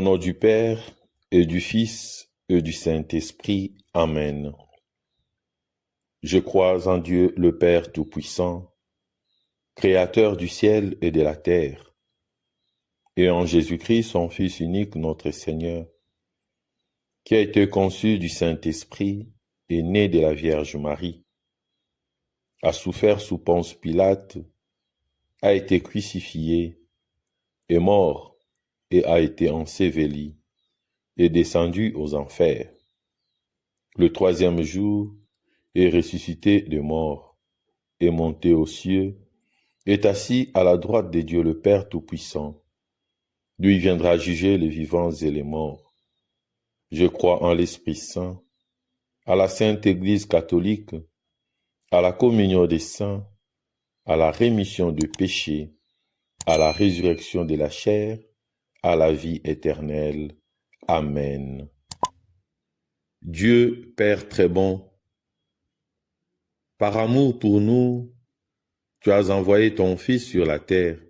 nom du Père, et du Fils, et du Saint-Esprit. Amen. Je crois en Dieu le Père Tout-Puissant, Créateur du ciel et de la terre, et en Jésus-Christ, son Fils unique, notre Seigneur, qui a été conçu du Saint-Esprit et né de la Vierge Marie, a souffert sous Ponce Pilate, a été crucifié, est mort et a été enseveli, est descendu aux enfers. Le troisième jour, est ressuscité de mort, est monté aux cieux, est assis à la droite de Dieu le Père Tout-Puissant. D'où il viendra juger les vivants et les morts. Je crois en l'Esprit Saint, à la Sainte Église catholique, à la communion des saints, à la rémission des péchés, à la résurrection de la chair, à la vie éternelle. Amen. Dieu, Père très bon, par amour pour nous, tu as envoyé ton Fils sur la terre,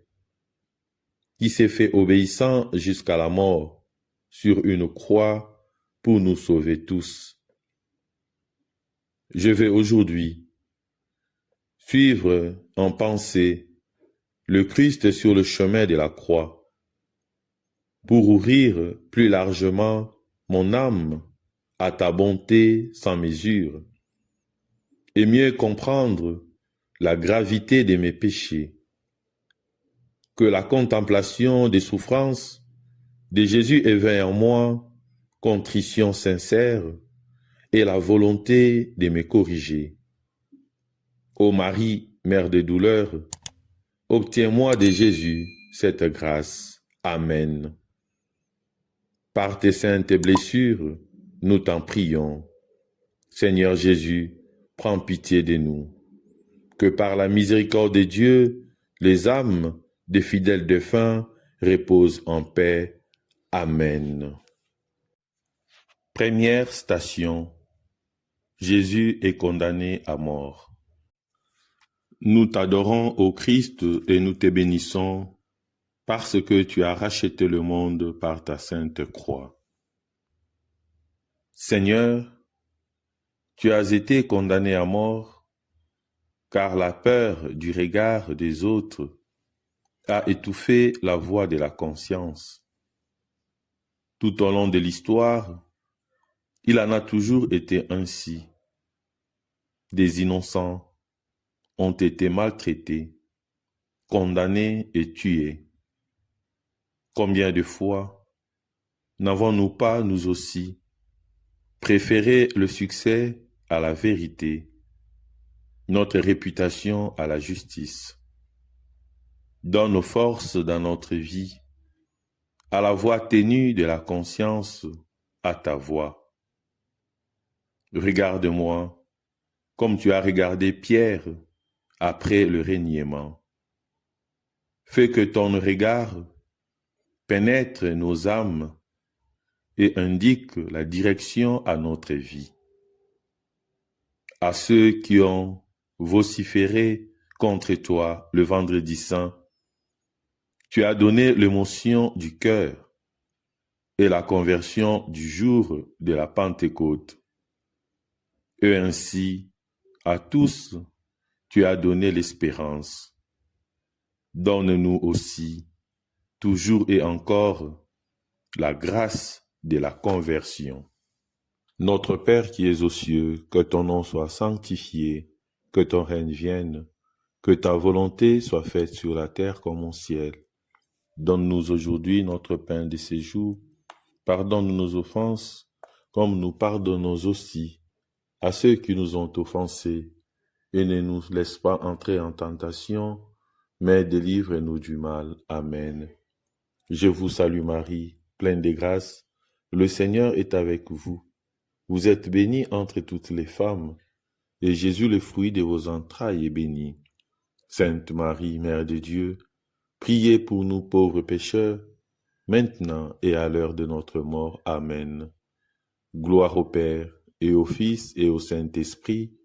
qui s'est fait obéissant jusqu'à la mort, sur une croix, pour nous sauver tous. Je vais aujourd'hui suivre en pensée le Christ sur le chemin de la croix, pour ouvrir plus largement mon âme à ta bonté sans mesure, et mieux comprendre la gravité de mes péchés. Que la contemplation des souffrances de Jésus éveille en moi contrition sincère et la volonté de me corriger. Ô Marie, Mère de douleur, obtiens-moi de Jésus cette grâce. Amen. Par tes saintes blessures, nous t'en prions. Seigneur Jésus, prends pitié de nous. Que par la miséricorde de Dieu, les âmes des fidèles défunts reposent en paix. Amen. Première station. Jésus est condamné à mort. Nous t'adorons, ô Christ, et nous te bénissons, parce que tu as racheté le monde par ta sainte croix. Seigneur, tu as été condamné à mort, car la peur du regard des autres a étouffé la voix de la conscience. Tout au long de l'histoire, il en a toujours été ainsi. Des innocents ont été maltraités, condamnés et tués. Combien de fois n'avons-nous pas, nous aussi, préféré le succès à la vérité, notre réputation à la justice? Donne nos forces dans notre vie, à la voix ténue de la conscience, à ta voix. Regarde-moi comme tu as regardé Pierre après le reniement. Fais que ton regard pénètre nos âmes et indique la direction à notre vie. À ceux qui ont vociféré contre toi le vendredi saint, tu as donné l'émotion du cœur et la conversion du jour de la Pentecôte. Et ainsi, à tous, tu as donné l'espérance. Donne-nous aussi, toujours et encore, la grâce de la conversion. Notre Père qui es aux cieux, que ton nom soit sanctifié, que ton règne vienne, que ta volonté soit faite sur la terre comme au ciel. Donne-nous aujourd'hui notre pain de ce jour. Pardonne nos offenses, comme nous pardonnons aussi à ceux qui nous ont offensés. Et ne nous laisse pas entrer en tentation, mais délivre-nous du mal. Amen. Je vous salue Marie, pleine de grâce. Le Seigneur est avec vous. Vous êtes bénie entre toutes les femmes, et Jésus, le fruit de vos entrailles, est béni. Sainte Marie, Mère de Dieu, priez pour nous pauvres pécheurs, maintenant et à l'heure de notre mort. Amen. Gloire au Père, et au Fils, et au Saint-Esprit,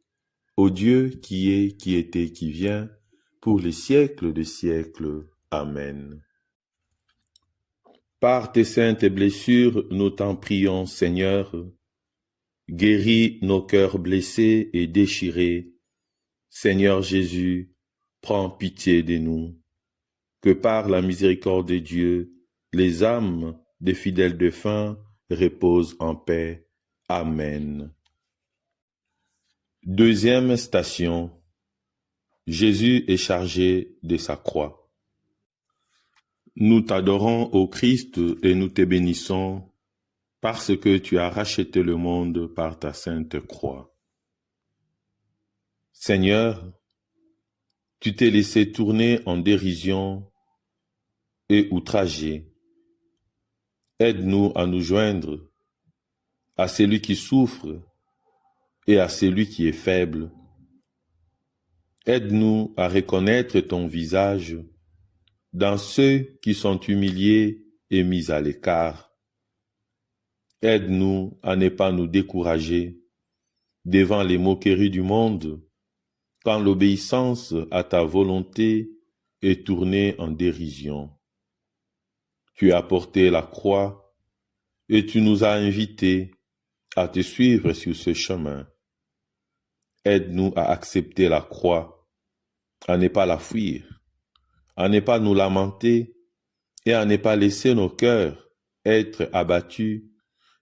au Dieu qui est, qui était, qui vient, pour les siècles des siècles. Amen. Par tes saintes blessures, nous t'en prions, Seigneur. Guéris nos cœurs blessés et déchirés. Seigneur Jésus, prends pitié de nous. Que par la miséricorde de Dieu, les âmes des fidèles défunts reposent en paix. Amen. Deuxième station. Jésus est chargé de sa croix. Nous t'adorons, ô Christ, et nous te bénissons, parce que tu as racheté le monde par ta sainte croix. Seigneur, tu t'es laissé tourner en dérision et outragé. Aide-nous à nous joindre à celui qui souffre et à celui qui est faible. Aide-nous à reconnaître ton visage dans ceux qui sont humiliés et mis à l'écart. Aide-nous à ne pas nous décourager devant les moqueries du monde, quand l'obéissance à ta volonté est tournée en dérision. Tu as porté la croix et tu nous as invités à te suivre sur ce chemin. Aide-nous à accepter la croix, à ne pas la fuir, à ne pas nous lamenter et à ne pas laisser nos cœurs être abattus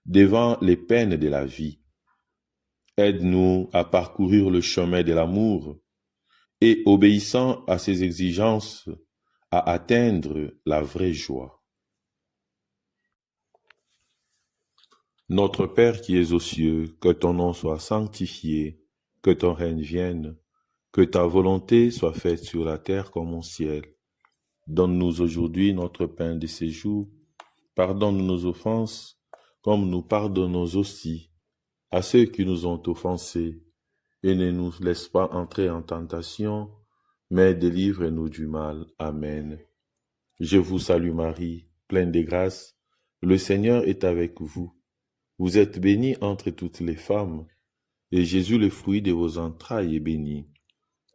devant les peines de la vie. Aide-nous à parcourir le chemin de l'amour et, obéissant à ses exigences, à atteindre la vraie joie. Notre Père qui es aux cieux, que ton nom soit sanctifié, que ton règne vienne, que ta volonté soit faite sur la terre comme au ciel. Donne-nous aujourd'hui notre pain de ce jour. Pardonne nos offenses, comme nous pardonnons aussi à ceux qui nous ont offensés. Et ne nous laisse pas entrer en tentation, mais délivre-nous du mal. Amen. Je vous salue Marie, pleine de grâce. Le Seigneur est avec vous. Vous êtes bénie entre toutes les femmes, et Jésus, le fruit de vos entrailles, est béni.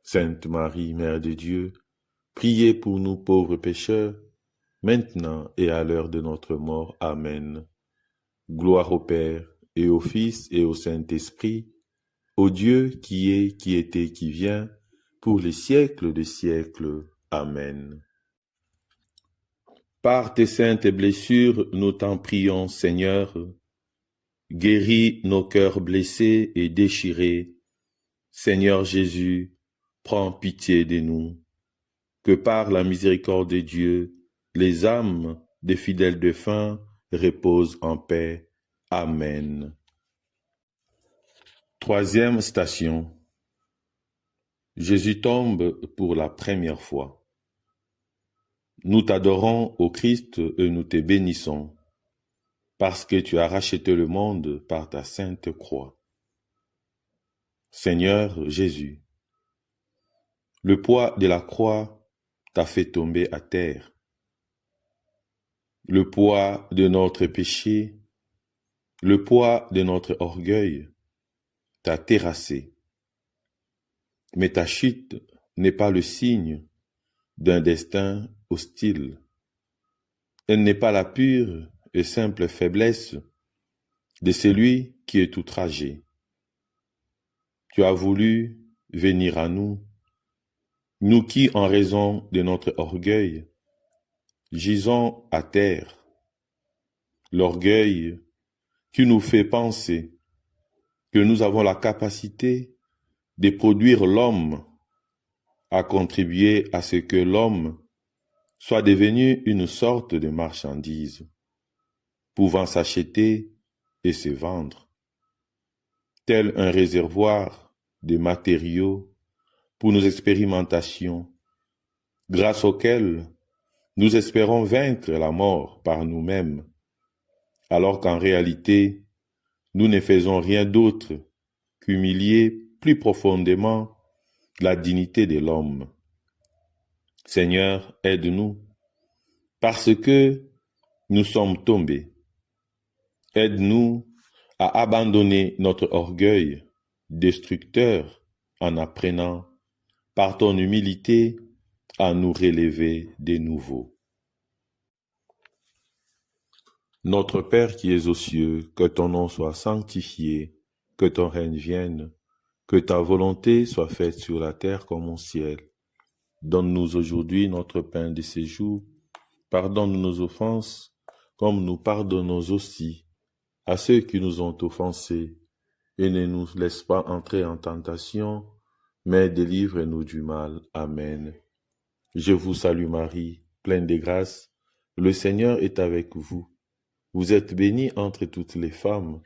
Sainte Marie, Mère de Dieu, priez pour nous pauvres pécheurs, maintenant et à l'heure de notre mort. Amen. Gloire au Père, et au Fils, et au Saint-Esprit, au Dieu qui est, qui était, qui vient, pour les siècles des siècles. Amen. Par tes saintes blessures, nous t'en prions, Seigneur. Guéris nos cœurs blessés et déchirés. Seigneur Jésus, prends pitié de nous. Que par la miséricorde de Dieu, les âmes des fidèles défunts reposent en paix. Amen. Troisième station. Jésus tombe pour la première fois. Nous t'adorons, ô Christ, et nous te bénissons, parce que tu as racheté le monde par ta sainte croix. Seigneur Jésus, le poids de la croix t'a fait tomber à terre. Le poids de notre péché, le poids de notre orgueil t'a terrassé. Mais ta chute n'est pas le signe d'un destin hostile. Elle n'est pas la pure et simple faiblesse de celui qui est outragé. Tu as voulu venir à nous, nous qui, en raison de notre orgueil, gisons à terre. L'orgueil qui nous fait penser que nous avons la capacité de produire l'homme, à contribuer à ce que l'homme soit devenu une sorte de marchandise, pouvant s'acheter et se vendre, tel un réservoir de matériaux pour nos expérimentations, grâce auxquelles nous espérons vaincre la mort par nous-mêmes, alors qu'en réalité, nous ne faisons rien d'autre qu'humilier plus profondément la dignité de l'homme. Seigneur, aide-nous, parce que nous sommes tombés. Aide-nous à abandonner notre orgueil destructeur en apprenant, par ton humilité, à nous relever de nouveau. Notre Père qui es aux cieux, que ton nom soit sanctifié, que ton règne vienne, que ta volonté soit faite sur la terre comme au ciel. Donne-nous aujourd'hui notre pain de ce jour. Pardonne nos offenses, comme nous pardonnons aussi à ceux qui nous ont offensés. Et ne nous laisse pas entrer en tentation, mais délivre-nous du mal. Amen. Je vous salue Marie, pleine de grâce. Le Seigneur est avec vous. Vous êtes bénie entre toutes les femmes,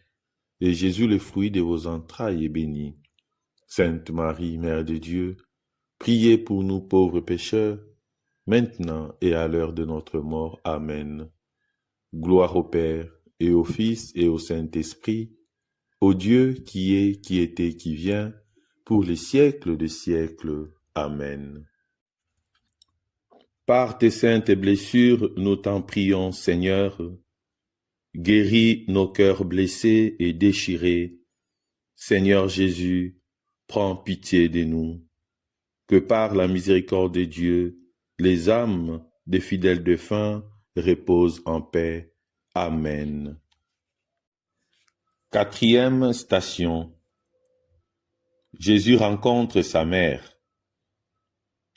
et Jésus, le fruit de vos entrailles, est béni. Sainte Marie, Mère de Dieu, priez pour nous pauvres pécheurs, maintenant et à l'heure de notre mort. Amen. Gloire au Père, et au Fils, et au Saint-Esprit, au Dieu qui est, qui était, qui vient, pour les siècles des siècles. Amen. Par tes saintes blessures, nous t'en prions, Seigneur. Guéris nos cœurs blessés et déchirés. Seigneur Jésus, prends pitié de nous. Que par la miséricorde de Dieu, les âmes des fidèles défunts reposent en paix. Amen. Quatrième station. Jésus rencontre sa mère.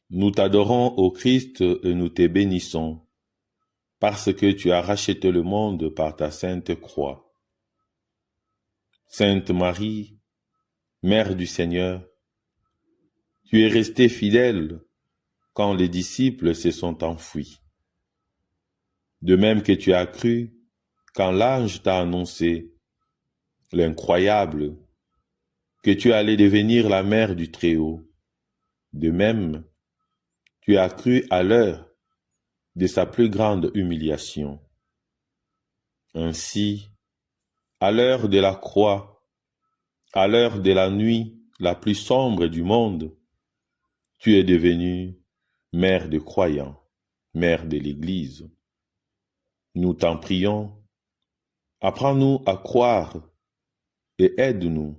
Nous t'adorons, ô Christ, et nous te bénissons, parce que tu as racheté le monde par ta sainte croix. Sainte Marie, Mère du Seigneur, tu es restée fidèle quand les disciples se sont enfuis. De même que tu as cru quand l'ange t'a annoncé l'incroyable, que tu allais devenir la mère du Très-Haut. De même, tu as cru à l'heure de sa plus grande humiliation. Ainsi, à l'heure de la croix, à l'heure de la nuit la plus sombre du monde, tu es devenue mère de croyants, mère de l'Église. Nous t'en prions, apprends-nous à croire et aide-nous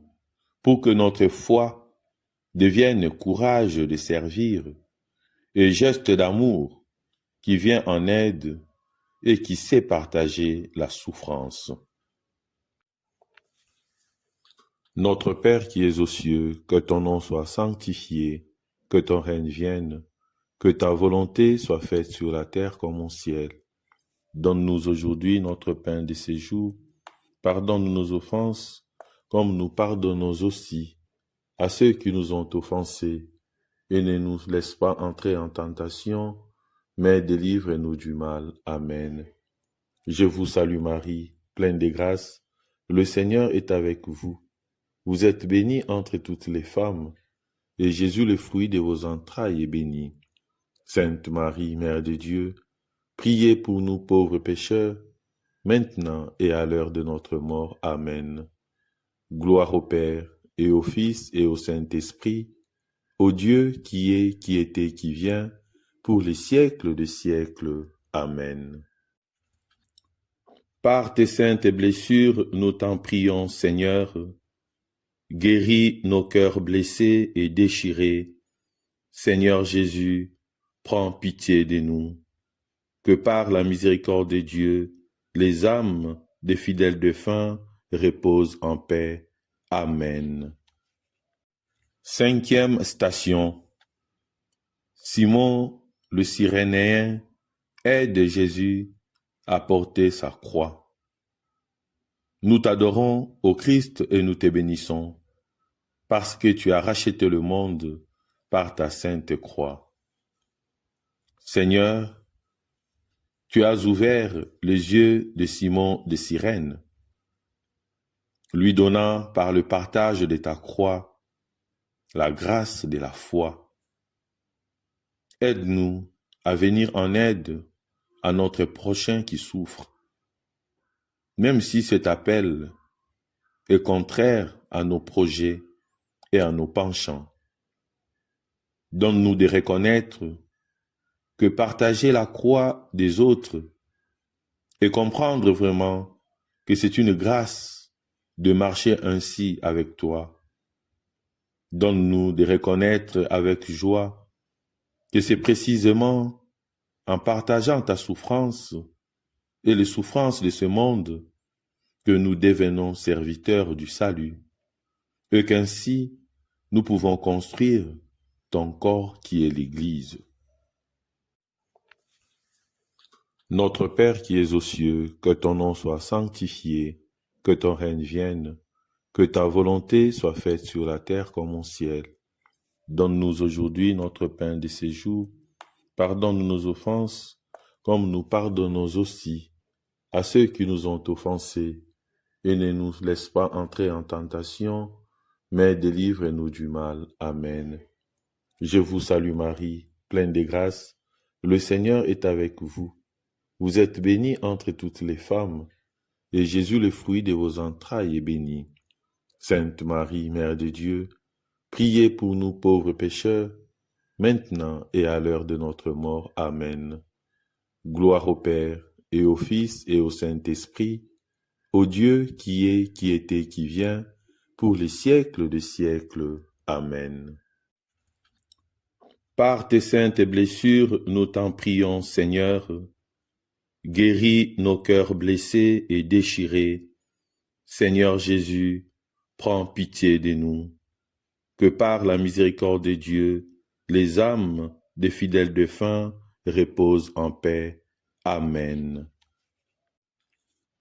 pour que notre foi devienne courage de servir et geste d'amour qui vient en aide et qui sait partager la souffrance. Notre Père qui es aux cieux, que ton nom soit sanctifié, que ton règne vienne, que ta volonté soit faite sur la terre comme au ciel. Donne-nous aujourd'hui notre pain de ce jour. Pardonne nos offenses, comme nous pardonnons aussi à ceux qui nous ont offensés. Et ne nous laisse pas entrer en tentation, mais délivre-nous du mal. Amen. Je vous salue Marie, pleine de grâce. Le Seigneur est avec vous. Vous êtes bénie entre toutes les femmes, et Jésus, le fruit de vos entrailles, est béni. Sainte Marie, Mère de Dieu, priez pour nous pauvres pécheurs, maintenant et à l'heure de notre mort. Amen. Gloire au Père, et au Fils, et au Saint-Esprit, au Dieu qui est, qui était, qui vient, pour les siècles des siècles. Amen. Par tes saintes blessures, nous t'en prions, Seigneur. Guéris nos cœurs blessés et déchirés. Seigneur Jésus, prends pitié de nous. Que par la miséricorde de Dieu, les âmes des fidèles défunts reposent en paix. Amen. Cinquième station. Simon le Cyrénéen aide Jésus à porter sa croix. Nous t'adorons, ô Christ, et nous te bénissons, parce que tu as racheté le monde par ta sainte croix. Seigneur, tu as ouvert les yeux de Simon de Cyrène, lui donnant par le partage de ta croix la grâce de la foi. Aide-nous à venir en aide à notre prochain qui souffre, même si cet appel est contraire à nos projets et à nos penchants. Donne-nous de reconnaître que partager la croix des autres et comprendre vraiment que c'est une grâce de marcher ainsi avec toi. Donne-nous de reconnaître avec joie que c'est précisément en partageant ta souffrance et les souffrances de ce monde, que nous devenons serviteurs du salut, et qu'ainsi nous pouvons construire ton corps qui est l'Église. Notre Père qui es aux cieux, que ton nom soit sanctifié, que ton règne vienne, que ta volonté soit faite sur la terre comme au ciel. Donne-nous aujourd'hui notre pain de ce jour. Pardonne-nous nos offenses, comme nous pardonnons aussi à ceux qui nous ont offensés. Et ne nous laisse pas entrer en tentation, mais délivre-nous du mal. Amen. Je vous salue Marie, pleine de grâce. Le Seigneur est avec vous. Vous êtes bénie entre toutes les femmes, et Jésus, le fruit de vos entrailles, est béni. Sainte Marie, Mère de Dieu, priez pour nous pauvres pécheurs, maintenant et à l'heure de notre mort. Amen. Gloire au Père, et au Fils, et au Saint-Esprit, au Dieu qui est, qui était, qui vient, pour les siècles des siècles. Amen. Par tes saintes blessures, nous t'en prions, Seigneur. Guéris nos cœurs blessés et déchirés. Seigneur Jésus, prends pitié de nous. Que par la miséricorde de Dieu, les âmes des fidèles défunts reposent en paix. Amen.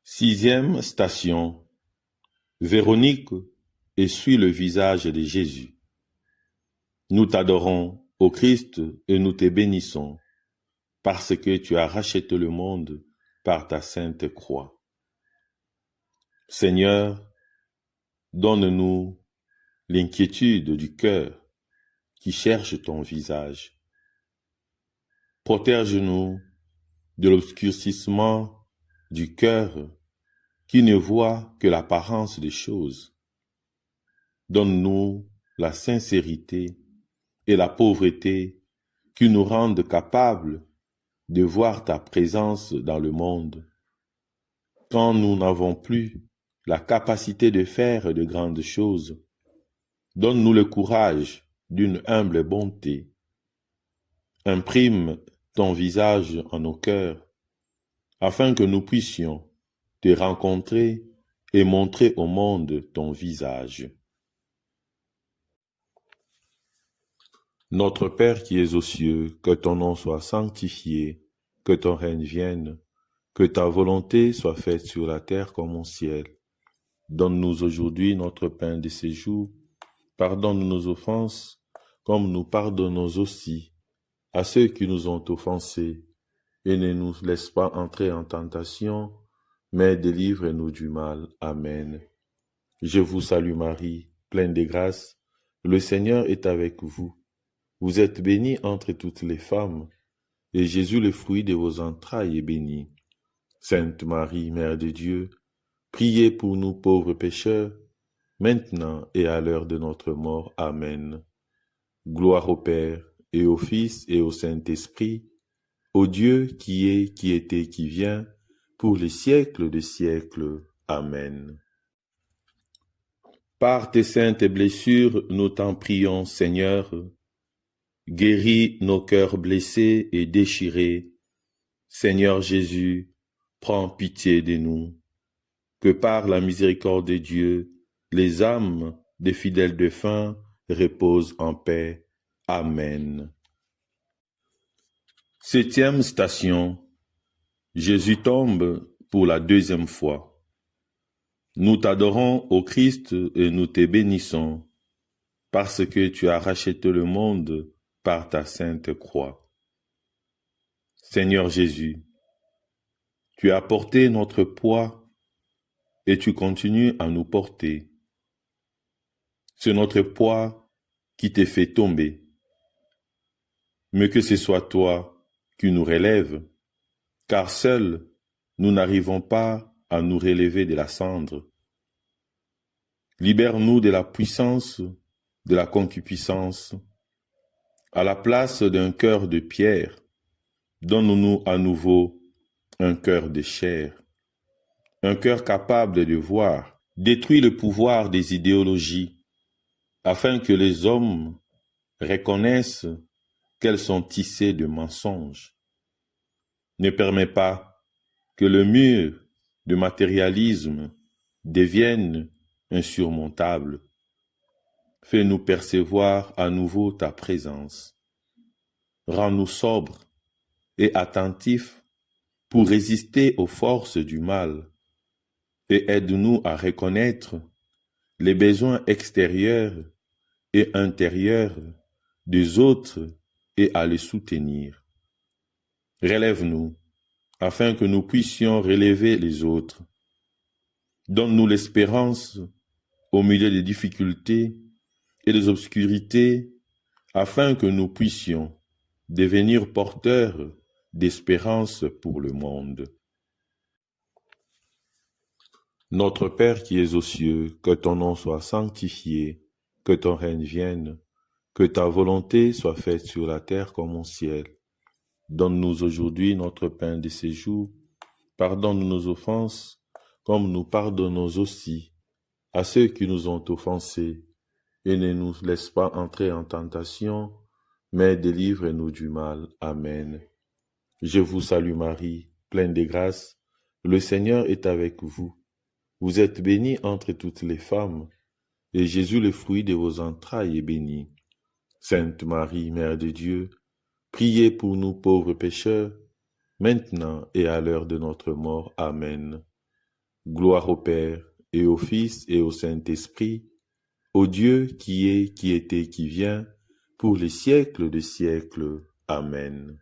6e station. Véronique essuie le visage de Jésus. Nous t'adorons, ô Christ, et nous te bénissons, parce que tu as racheté le monde par ta sainte croix. Seigneur, donne-nous l'inquiétude du cœur qui cherche ton visage. Protège-nous de l'obscurcissement du cœur qui ne voit que l'apparence des choses. Donne-nous la sincérité et la pauvreté qui nous rendent capables de voir ta présence dans le monde. Quand nous n'avons plus la capacité de faire de grandes choses, donne-nous le courage d'une humble bonté. Imprime ton visage en nos cœurs, afin que nous puissions te rencontrer et montrer au monde ton visage. Notre Père qui es aux cieux, que ton nom soit sanctifié, que ton règne vienne, que ta volonté soit faite sur la terre comme au ciel. Donne-nous aujourd'hui notre pain de ce jour. Pardonne nos offenses, comme nous pardonnons aussi à ceux qui nous ont offensés, et ne nous laisse pas entrer en tentation, mais délivre-nous du mal. Amen. Je vous salue Marie, pleine de grâce, le Seigneur est avec vous. Vous êtes bénie entre toutes les femmes, et Jésus, le fruit de vos entrailles, est béni. Sainte Marie, Mère de Dieu, priez pour nous pauvres pécheurs, maintenant et à l'heure de notre mort. Amen. Gloire au Père, et au Fils, et au Saint-Esprit, au Dieu qui est, qui était, qui vient, pour les siècles des siècles. Amen. Par tes saintes blessures, nous t'en prions, Seigneur. Guéris nos cœurs blessés et déchirés. Seigneur Jésus, prends pitié de nous. Que par la miséricorde de Dieu, les âmes des fidèles défunts reposent en paix. Amen. 7e station. Jésus tombe pour la 2e fois. Nous t'adorons, ô Christ, et nous te bénissons, parce que tu as racheté le monde par ta sainte croix. Seigneur Jésus, tu as porté notre poids et tu continues à nous porter. C'est notre poids qui te fait tomber. Mais que ce soit toi qui nous relèves, car seuls nous n'arrivons pas à nous relever de la cendre. Libère-nous de la puissance de la concupiscence. À la place d'un cœur de pierre, donne-nous à nouveau un cœur de chair, un cœur capable de voir. Détruis le pouvoir des idéologies, afin que les hommes reconnaissent qu'elles sont tissées de mensonges. Ne permets pas que le mur de matérialisme devienne insurmontable. Fais-nous percevoir à nouveau ta présence. Rends-nous sobres et attentifs pour résister aux forces du mal et aide-nous à reconnaître les besoins extérieurs et intérieurs des autres et à les soutenir. Relève-nous afin que nous puissions relever les autres. Donne-nous l'espérance au milieu des difficultés et des obscurités afin que nous puissions devenir porteurs d'espérance pour le monde. Notre Père qui es aux cieux, que ton nom soit sanctifié, que ton règne vienne, que ta volonté soit faite sur la terre comme au ciel. Donne-nous aujourd'hui notre pain de ce jour. Pardonne nos offenses, comme nous pardonnons aussi à ceux qui nous ont offensés. Et ne nous laisse pas entrer en tentation, mais délivre-nous du mal. Amen. Je vous salue Marie, pleine de grâce. Le Seigneur est avec vous. Vous êtes bénie entre toutes les femmes, et Jésus, le fruit de vos entrailles, est béni. Sainte Marie, Mère de Dieu, priez pour nous pauvres pécheurs, maintenant et à l'heure de notre mort. Amen. Gloire au Père, et au Fils, et au Saint-Esprit, au Dieu qui est, qui était, qui vient, pour les siècles des siècles. Amen.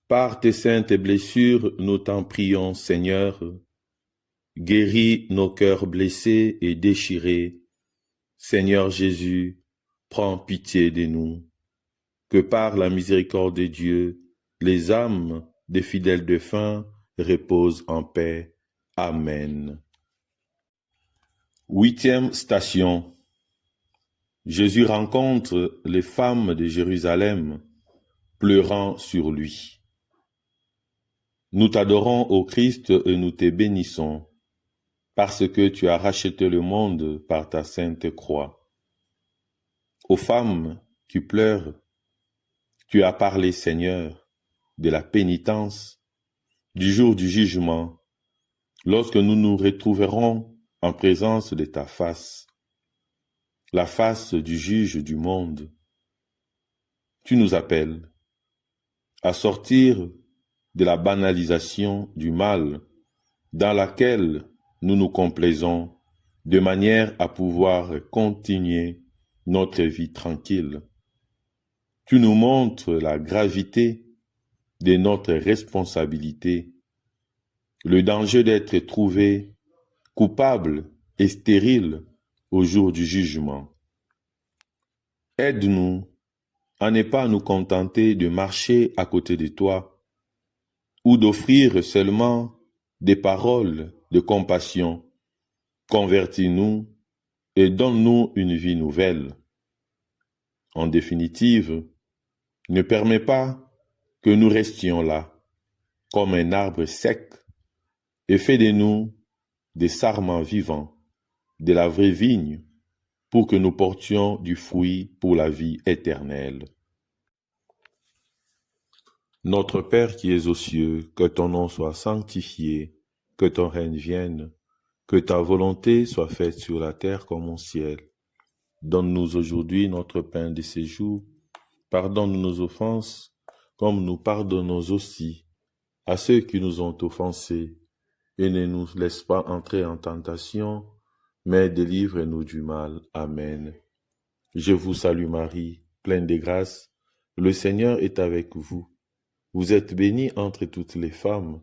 Par tes saintes blessures, nous t'en prions, Seigneur. Guéris nos cœurs blessés et déchirés. Seigneur Jésus, prends pitié de nous. Que par la miséricorde de Dieu, les âmes des fidèles défunts reposent en paix. Amen. 8e station. Jésus rencontre les femmes de Jérusalem, pleurant sur lui. Nous t'adorons, ô Christ, et nous te bénissons, parce que tu as racheté le monde par ta sainte croix. Aux femmes qui pleurent, tu as parlé, Seigneur, de la pénitence, du jour du jugement, lorsque nous nous retrouverons en présence de ta face, la face du juge du monde. Tu nous appelles à sortir de la banalisation du mal dans laquelle nous nous complaisons de manière à pouvoir continuer notre vie tranquille. Tu nous montres la gravité de notre responsabilité, le danger d'être trouvé coupable et stérile au jour du jugement. Aide-nous à ne pas nous contenter de marcher à côté de toi ou d'offrir seulement des paroles de compassion. Convertis-nous et donne-nous une vie nouvelle. En définitive, ne permets pas que nous restions là, comme un arbre sec, et fais de nous des sarments vivants, de la vraie vigne, pour que nous portions du fruit pour la vie éternelle. Notre Père qui es aux cieux, que ton nom soit sanctifié, que ton règne vienne, que ta volonté soit faite sur la terre comme au ciel. Donne-nous aujourd'hui notre pain de ce jour. Pardonne nos offenses, comme nous pardonnons aussi à ceux qui nous ont offensés. Et ne nous laisse pas entrer en tentation, mais délivre-nous du mal. Amen. Je vous salue Marie, pleine de grâce. Le Seigneur est avec vous. Vous êtes bénie entre toutes les femmes,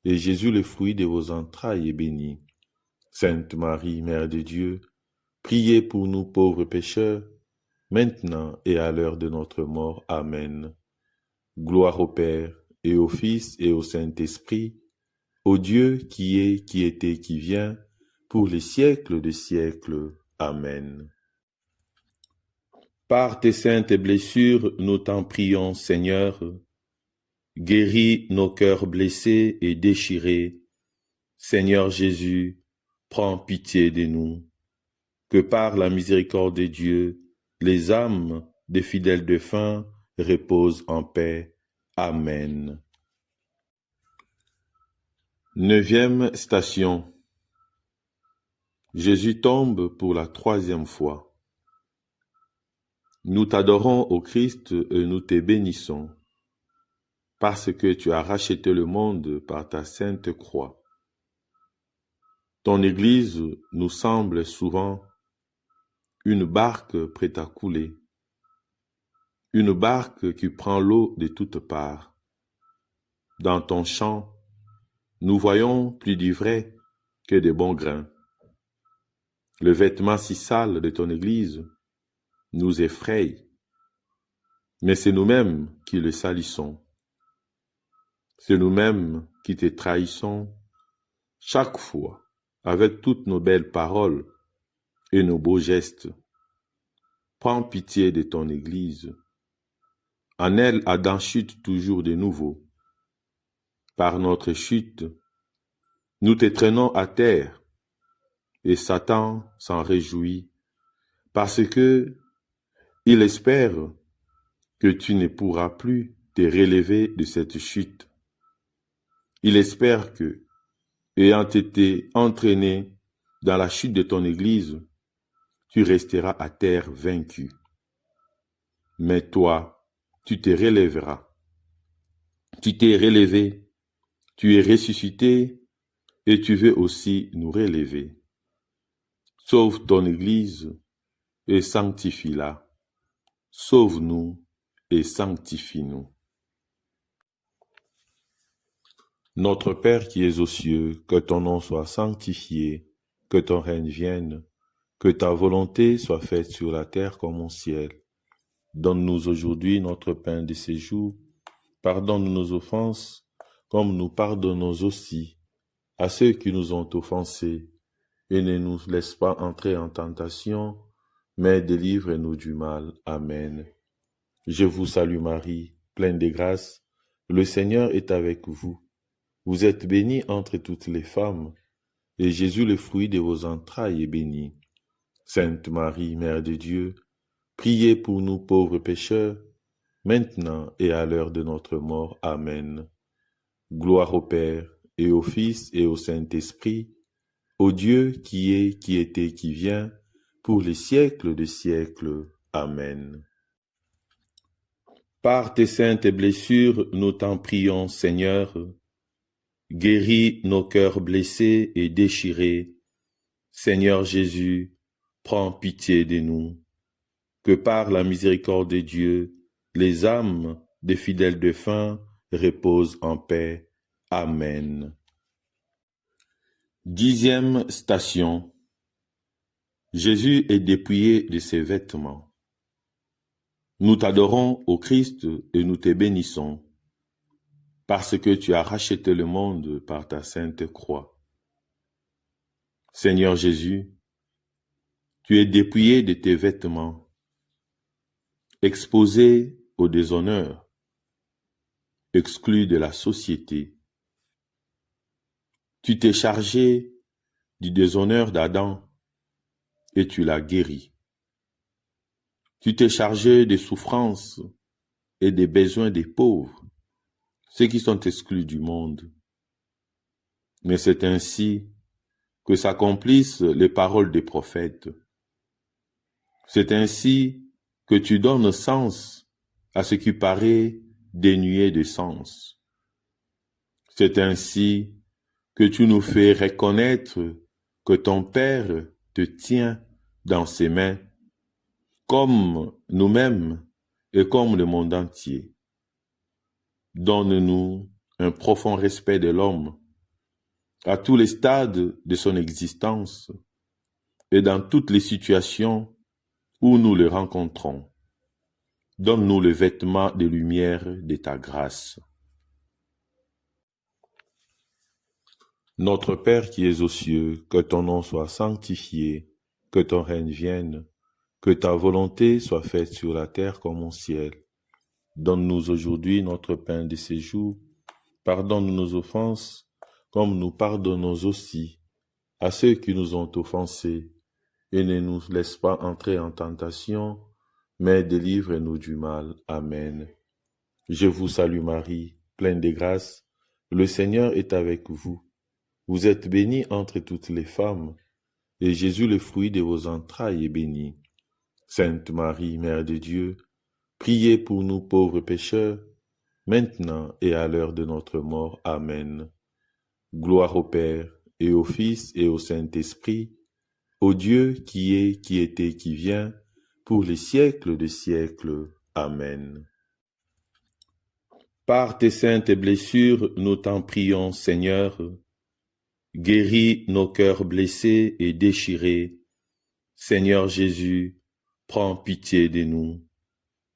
et Jésus, le fruit de vos entrailles, est béni. Sainte Marie, Mère de Dieu, priez pour nous pauvres pécheurs, maintenant et à l'heure de notre mort. Amen. Gloire au Père, et au Fils, et au Saint-Esprit, au Dieu qui est, qui était, qui vient, pour les siècles des siècles. Amen. Par tes saintes blessures, nous t'en prions, Seigneur. Guéris nos cœurs blessés et déchirés. Seigneur Jésus, prends pitié de nous. Que par la miséricorde de Dieu, les âmes des fidèles défunts reposent en paix. Amen. Neuvième station. Jésus tombe pour la troisième fois. Nous t'adorons, ô Christ, et nous te bénissons, parce que tu as racheté le monde par ta sainte croix. Ton Église nous semble souvent une barque prête à couler, une barque qui prend l'eau de toutes parts. Dans ton champ, nous voyons plus d'ivraie que de bons grains. Le vêtement si sale de ton Église nous effraie, mais c'est nous-mêmes qui le salissons. C'est nous-mêmes qui te trahissons chaque fois avec toutes nos belles paroles et nos beaux gestes. Prends pitié de ton Église. En elle, Adam chute toujours de nouveau. Par notre chute, nous te traînons à terre, et Satan s'en réjouit, parce que il espère que tu ne pourras plus te relever de cette chute. Il espère que, ayant été entraîné dans la chute de ton Église, tu resteras à terre vaincu. Mais toi, tu te relèveras. Tu t'es relevé, tu es ressuscité, et tu veux aussi nous relever. Sauve ton Église et sanctifie-la. Sauve-nous et sanctifie-nous. Notre Père qui es aux cieux, que ton nom soit sanctifié, que ton règne vienne, que ta volonté soit faite sur la terre comme au ciel. Donne-nous aujourd'hui notre pain de ce jour. Pardonne nos offenses, comme nous pardonnons aussi à ceux qui nous ont offensés. Et ne nous laisse pas entrer en tentation, mais délivre-nous du mal. Amen. Je vous salue Marie, pleine de grâce. Le Seigneur est avec vous. Vous êtes bénie entre toutes les femmes, et Jésus, le fruit de vos entrailles, est béni. Sainte Marie, Mère de Dieu, priez pour nous pauvres pécheurs, maintenant et à l'heure de notre mort. Amen. Gloire au Père, et au Fils, et au Saint-Esprit, au Dieu qui est, qui était, qui vient, pour les siècles des siècles. Amen. Par tes saintes blessures, nous t'en prions, Seigneur. Guéris nos cœurs blessés et déchirés. Seigneur Jésus, prends pitié de nous. Que par la miséricorde de Dieu, les âmes des fidèles défunts reposent en paix. Amen. 10e station. Jésus est dépouillé de ses vêtements. Nous t'adorons, ô Christ, et nous te bénissons, parce que tu as racheté le monde par ta sainte croix. Seigneur Jésus, tu es dépouillé de tes vêtements, exposé au déshonneur, exclu de la société. Tu t'es chargé du déshonneur d'Adam et tu l'as guéri. Tu t'es chargé des souffrances et des besoins des pauvres, ceux qui sont exclus du monde. Mais c'est ainsi que s'accomplissent les paroles des prophètes. C'est ainsi que tu donnes sens à ce qui paraît dénué de sens. C'est ainsi que tu nous fais reconnaître que ton Père te tient dans ses mains, comme nous-mêmes et comme le monde entier. Donne-nous un profond respect de l'homme à tous les stades de son existence et dans toutes les situations où nous le rencontrons. Donne-nous le vêtement de lumière de ta grâce. Notre Père qui es aux cieux, que ton nom soit sanctifié, que ton règne vienne, que ta volonté soit faite sur la terre comme au ciel. Donne-nous aujourd'hui notre pain de ce jour. Pardonne nos offenses, comme nous pardonnons aussi à ceux qui nous ont offensés. Et ne nous laisse pas entrer en tentation, mais délivre-nous du mal. Amen. Je vous salue Marie, pleine de grâce. Le Seigneur est avec vous. Vous êtes bénie entre toutes les femmes, et Jésus, le fruit de vos entrailles, est béni. Sainte Marie, Mère de Dieu, priez pour nous pauvres pécheurs, maintenant et à l'heure de notre mort. Amen. Gloire au Père, et au Fils, et au Saint-Esprit, au Dieu qui est, qui était, qui vient, pour les siècles des siècles. Amen. Par tes saintes blessures, nous t'en prions, Seigneur. Guéris nos cœurs blessés et déchirés. Seigneur Jésus, prends pitié de nous.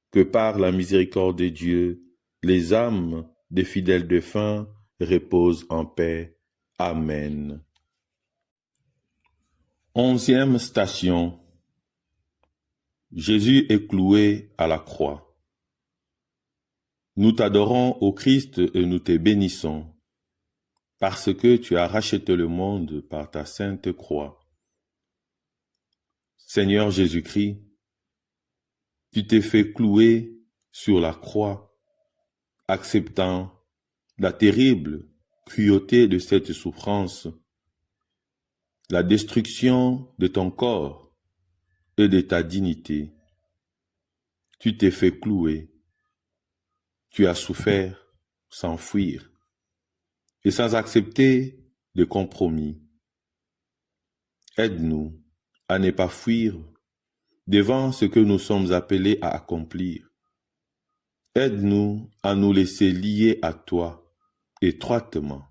Que par la miséricorde de Dieu, les âmes des fidèles défunts reposent en paix. Amen. 11e station. Jésus est cloué à la croix. Nous t'adorons, ô Christ, et nous te bénissons, parce que tu as racheté le monde par ta sainte croix. Seigneur Jésus-Christ, tu t'es fait clouer sur la croix, acceptant la terrible cruauté de cette souffrance, la destruction de ton corps et de ta dignité. Tu t'es fait clouer, tu as souffert sans fuir et sans accepter de compromis. Aide-nous à ne pas fuir devant ce que nous sommes appelés à accomplir. Aide-nous à nous laisser lier à toi étroitement.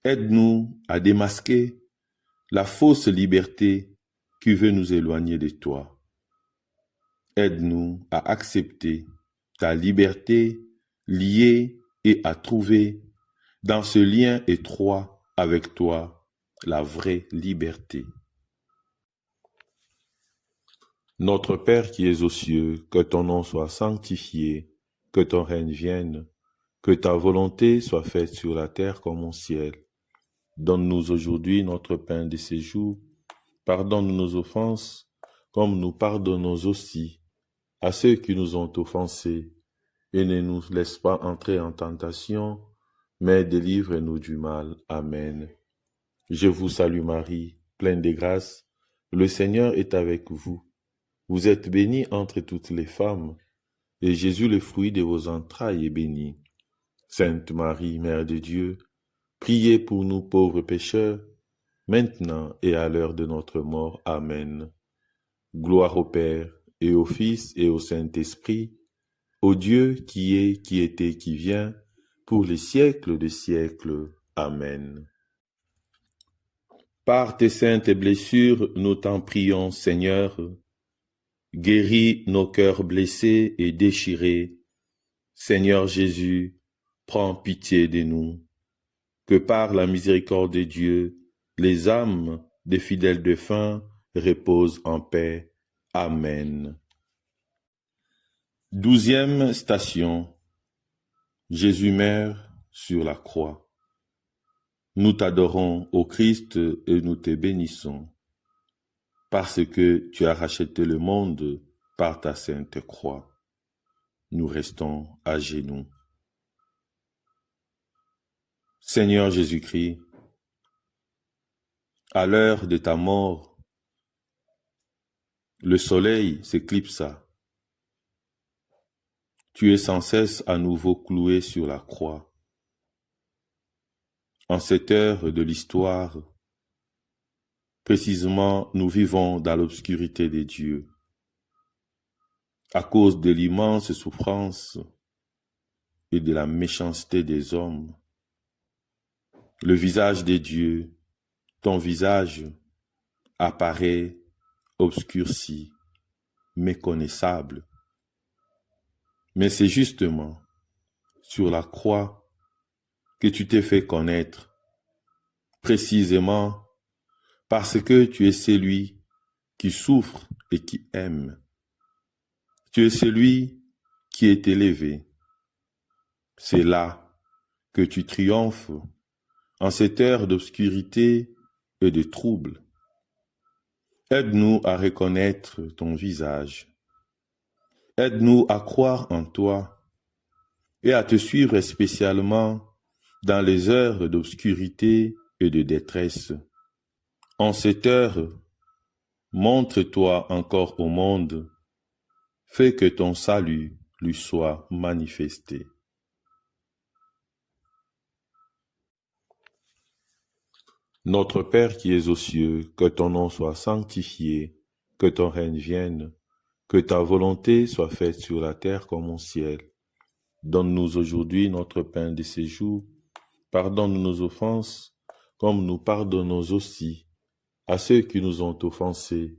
Aide-nous à démasquer la fausse liberté qui veut nous éloigner de toi. Aide-nous à accepter ta liberté liée et à trouver dans ce lien étroit avec toi la vraie liberté. Notre Père qui es aux cieux, que ton nom soit sanctifié, que ton règne vienne, que ta volonté soit faite sur la terre comme au ciel. Donne-nous aujourd'hui notre pain de ce jour. Pardonne nos offenses, comme nous pardonnons aussi à ceux qui nous ont offensés. Et ne nous laisse pas entrer en tentation, mais délivre-nous du mal. Amen. Je vous salue Marie, pleine de grâce. Le Seigneur est avec vous. Vous êtes bénie entre toutes les femmes, et Jésus, le fruit de vos entrailles, est béni. Sainte Marie, Mère de Dieu, priez pour nous pauvres pécheurs, maintenant et à l'heure de notre mort. Amen. Gloire au Père, et au Fils, et au Saint-Esprit, au Dieu qui est, qui était, qui vient, pour les siècles des siècles. Amen. Par tes saintes blessures, nous t'en prions, Seigneur. Guéris nos cœurs blessés et déchirés. Seigneur Jésus, prends pitié de nous. Que par la miséricorde de Dieu, les âmes des fidèles défunts reposent en paix. Amen. 12e station. Jésus meurt sur la croix. Nous t'adorons, ô Christ, et nous te bénissons, parce que tu as racheté le monde par ta sainte croix. Nous restons à genoux. Seigneur Jésus-Christ, à l'heure de ta mort, le soleil s'éclipsa. Tu es sans cesse à nouveau cloué sur la croix. En cette heure de l'histoire, précisément, nous vivons dans l'obscurité des dieux. À cause de l'immense souffrance et de la méchanceté des hommes, le visage de Dieu, ton visage, apparaît obscurci, méconnaissable. Mais c'est justement sur la croix que tu t'es fait connaître, précisément parce que tu es celui qui souffre et qui aime. Tu es celui qui est élevé. C'est là que tu triomphes en cette heure d'obscurité et de trouble. Aide-nous à reconnaître ton visage. Aide-nous à croire en toi et à te suivre spécialement dans les heures d'obscurité et de détresse. En cette heure, montre-toi encore au monde, fais que ton salut lui soit manifesté. Notre Père qui es aux cieux, que ton nom soit sanctifié, que ton règne vienne, que ta volonté soit faite sur la terre comme au ciel. Donne-nous aujourd'hui notre pain de ce jour. Pardonne nos offenses, comme nous pardonnons aussi à ceux qui nous ont offensés.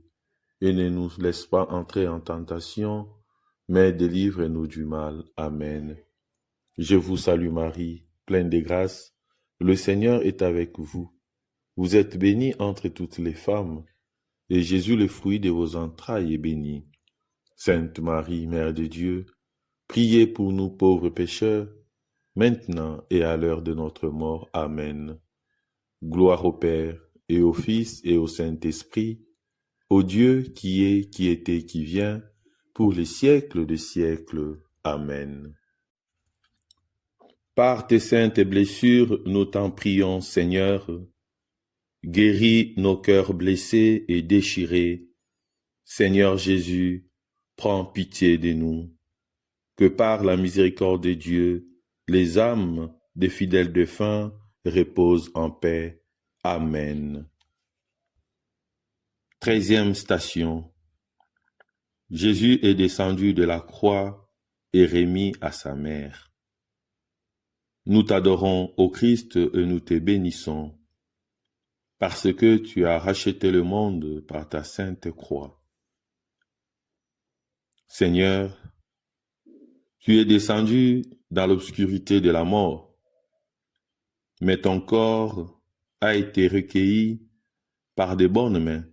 Et ne nous laisse pas entrer en tentation, mais délivre-nous du mal. Amen. Je vous salue Marie, pleine de grâce. Le Seigneur est avec vous. Vous êtes bénie entre toutes les femmes, et Jésus, le fruit de vos entrailles, est béni. Sainte Marie, Mère de Dieu, priez pour nous pauvres pécheurs, maintenant et à l'heure de notre mort. Amen. Gloire au Père, et au Fils, et au Saint-Esprit, au Dieu qui est, qui était, qui vient, pour les siècles des siècles. Amen. Par tes saintes blessures, nous t'en prions, Seigneur. Guéris nos cœurs blessés et déchirés. Seigneur Jésus, prends pitié de nous. Que par la miséricorde de Dieu, les âmes des fidèles défunts reposent en paix. Amen. 13e station. Jésus est descendu de la croix et remis à sa mère. Nous t'adorons, ô Christ, et nous te bénissons, parce que tu as racheté le monde par ta sainte croix. Seigneur, tu es descendu dans l'obscurité de la mort, mais ton corps a été recueilli par de bonnes mains.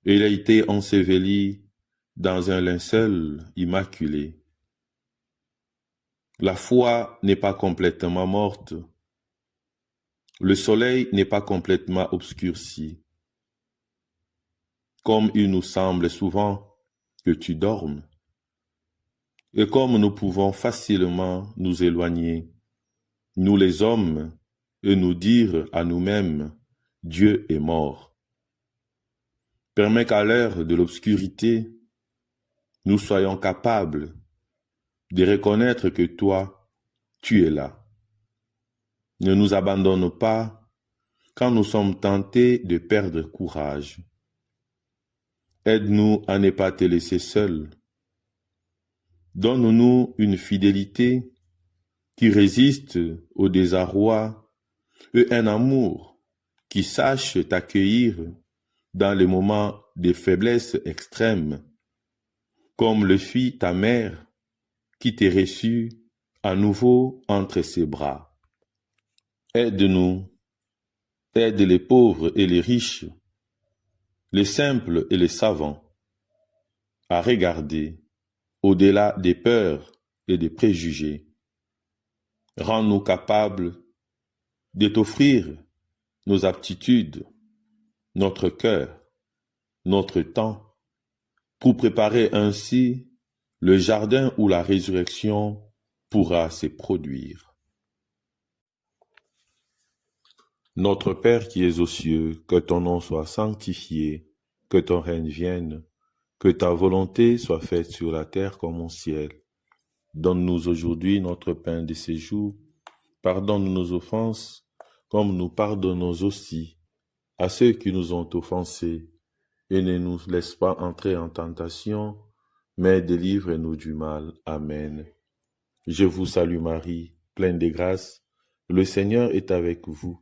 Il a été enseveli dans un linceul immaculé. La foi n'est pas complètement morte. Le soleil n'est pas complètement obscurci. Comme il nous semble souvent que tu dormes, et comme nous pouvons facilement nous éloigner, nous les hommes, et nous dire à nous-mêmes, Dieu est mort. Permets qu'à l'heure de l'obscurité, nous soyons capables de reconnaître que toi, tu es là. Ne nous abandonne pas quand nous sommes tentés de perdre courage. Aide-nous à ne pas te laisser seuls. Donne-nous une fidélité qui résiste au désarroi et un amour qui sache t'accueillir dans les moments de faiblesse extrême, comme le fit ta mère qui t'est reçue à nouveau entre ses bras. Aide-nous, aide les pauvres et les riches, les simples et les savants, à regarder au-delà des peurs et des préjugés. Rends-nous capables de t'offrir nos aptitudes, notre cœur, notre temps, pour préparer ainsi le jardin où la résurrection pourra se produire. Notre Père qui es aux cieux, que ton nom soit sanctifié, que ton règne vienne, que ta volonté soit faite sur la terre comme au ciel. Donne-nous aujourd'hui notre pain de ce jour. Pardonne nos offenses, comme nous pardonnons aussi à ceux qui nous ont offensés. Et ne nous laisse pas entrer en tentation, mais délivre-nous du mal. Amen. Je vous salue Marie, pleine de grâce. Le Seigneur est avec vous.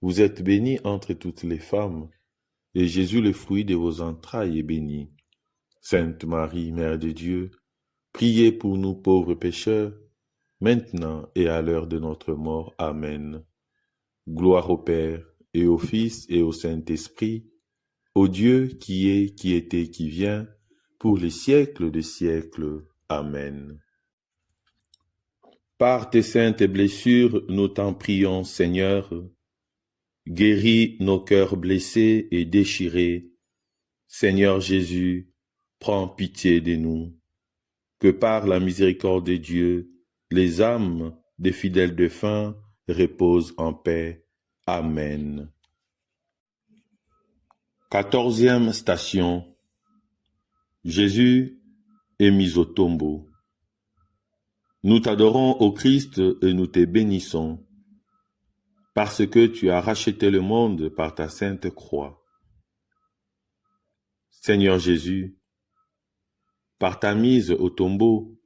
Vous êtes bénie entre toutes les femmes, et Jésus, le fruit de vos entrailles, est béni. Sainte Marie, Mère de Dieu, priez pour nous pauvres pécheurs, maintenant et à l'heure de notre mort. Amen. Gloire au Père, et au Fils, et au Saint-Esprit, au Dieu qui est, qui était, qui vient, pour les siècles des siècles. Amen. Par tes saintes blessures, nous t'en prions, Seigneur. Guéris nos cœurs blessés et déchirés. Seigneur Jésus, prends pitié de nous. Que par la miséricorde de Dieu, les âmes des fidèles défunts reposent en paix. Amen. 14e station. Jésus est mis au tombeau. Nous t'adorons, ô Christ, et nous te bénissons, parce que tu as racheté le monde par ta sainte croix. Seigneur Jésus, par ta mise au tombeau,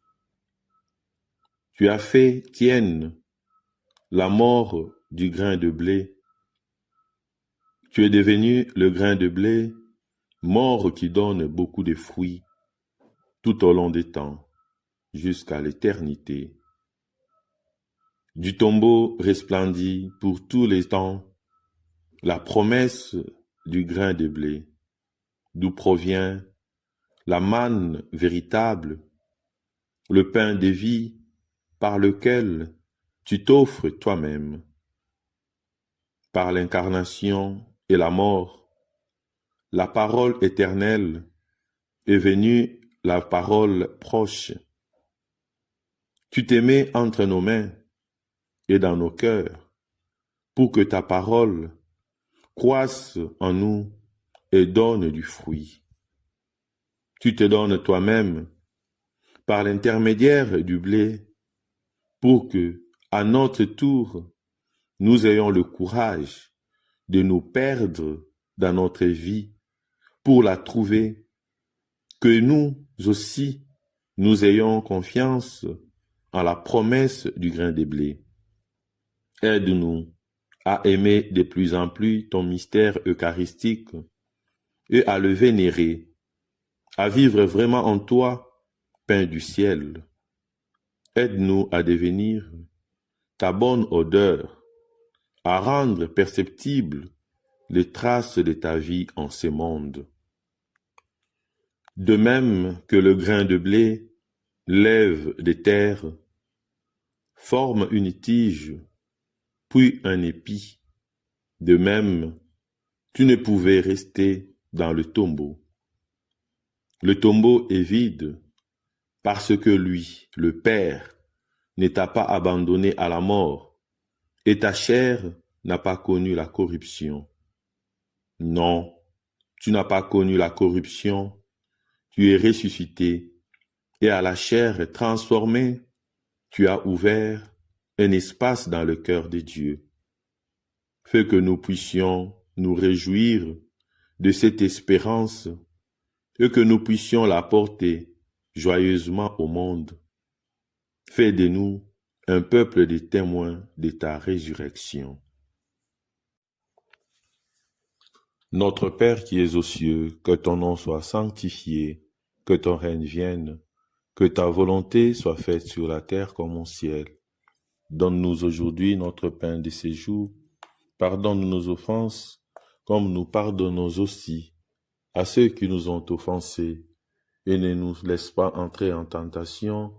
tu as fait tienne la mort du grain de blé. Tu es devenu le grain de blé, mort qui donne beaucoup de fruits tout au long des temps, jusqu'à l'éternité. Du tombeau resplendit pour tous les temps la promesse du grain de blé, d'où provient la manne véritable, le pain de vie par lequel tu t'offres toi-même. Par l'incarnation et la mort, la parole éternelle est venue, la parole proche. Tu t'es mis entre nos mains et dans nos cœurs, pour que ta parole croisse en nous et donne du fruit. Tu te donnes toi-même par l'intermédiaire du blé, pour que, à notre tour, nous ayons le courage de nous perdre dans notre vie pour la trouver, que nous aussi, nous ayons confiance en la promesse du grain de blé. Aide-nous à aimer de plus en plus ton mystère eucharistique et à le vénérer, à vivre vraiment en toi, pain du ciel. Aide-nous à devenir ta bonne odeur, à rendre perceptibles les traces de ta vie en ce monde. De même que le grain de blé lève des terres, forme une tige, puis un épi, de même, tu ne pouvais rester dans le tombeau. Le tombeau est vide parce que lui, le Père, ne t'a pas abandonné à la mort et ta chair n'a pas connu la corruption. Non, tu n'as pas connu la corruption, tu es ressuscité et à la chair transformée, tu as ouvert un espace dans le cœur de Dieu. Fais que nous puissions nous réjouir de cette espérance et que nous puissions la porter joyeusement au monde. Fais de nous un peuple de témoins de ta résurrection. Notre Père qui es aux cieux, que ton nom soit sanctifié, que ton règne vienne, que ta volonté soit faite sur la terre comme au ciel. Donne-nous aujourd'hui notre pain de ce jour. Pardonne nos offenses, comme nous pardonnons aussi à ceux qui nous ont offensés. Et ne nous laisse pas entrer en tentation,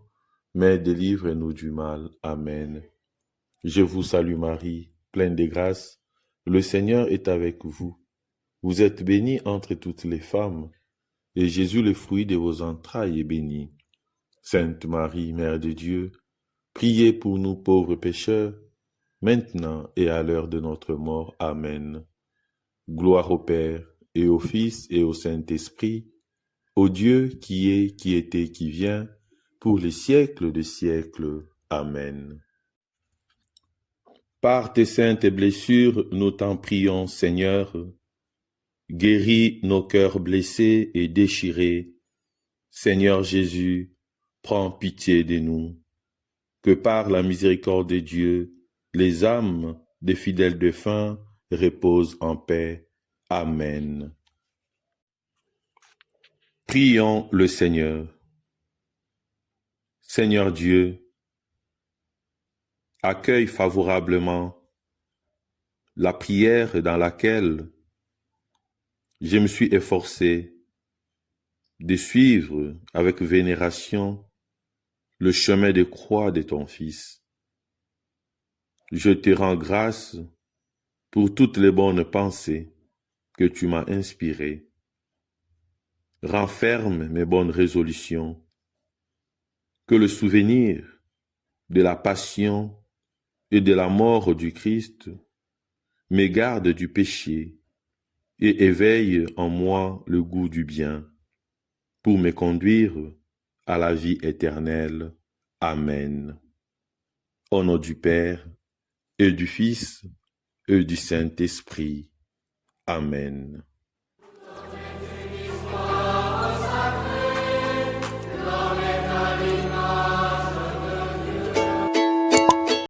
mais délivre-nous du mal. Amen. Je vous salue Marie, pleine de grâce. Le Seigneur est avec vous. Vous êtes bénie entre toutes les femmes, et Jésus, le fruit de vos entrailles, est béni. Sainte Marie, Mère de Dieu, priez pour nous pauvres pécheurs, maintenant et à l'heure de notre mort. Amen. Gloire au Père, et au Fils, et au Saint-Esprit, au Dieu qui est, qui était, qui vient, pour les siècles des siècles. Amen. Par tes saintes blessures, nous t'en prions, Seigneur. Guéris nos cœurs blessés et déchirés. Seigneur Jésus, prends pitié de nous. Que par la miséricorde de Dieu, les âmes des fidèles défunts reposent en paix. Amen. Prions le Seigneur. Seigneur Dieu, accueille favorablement la prière dans laquelle je me suis efforcé de suivre avec vénération le chemin de croix de ton Fils. Je te rends grâce pour toutes les bonnes pensées que tu m'as inspirées. Renferme mes bonnes résolutions, que le souvenir de la passion et de la mort du Christ m'égarde du péché et éveille en moi le goût du bien, pour me conduire à la vie éternelle. Amen. Au nom du Père, et du Fils, et du Saint-Esprit. Amen.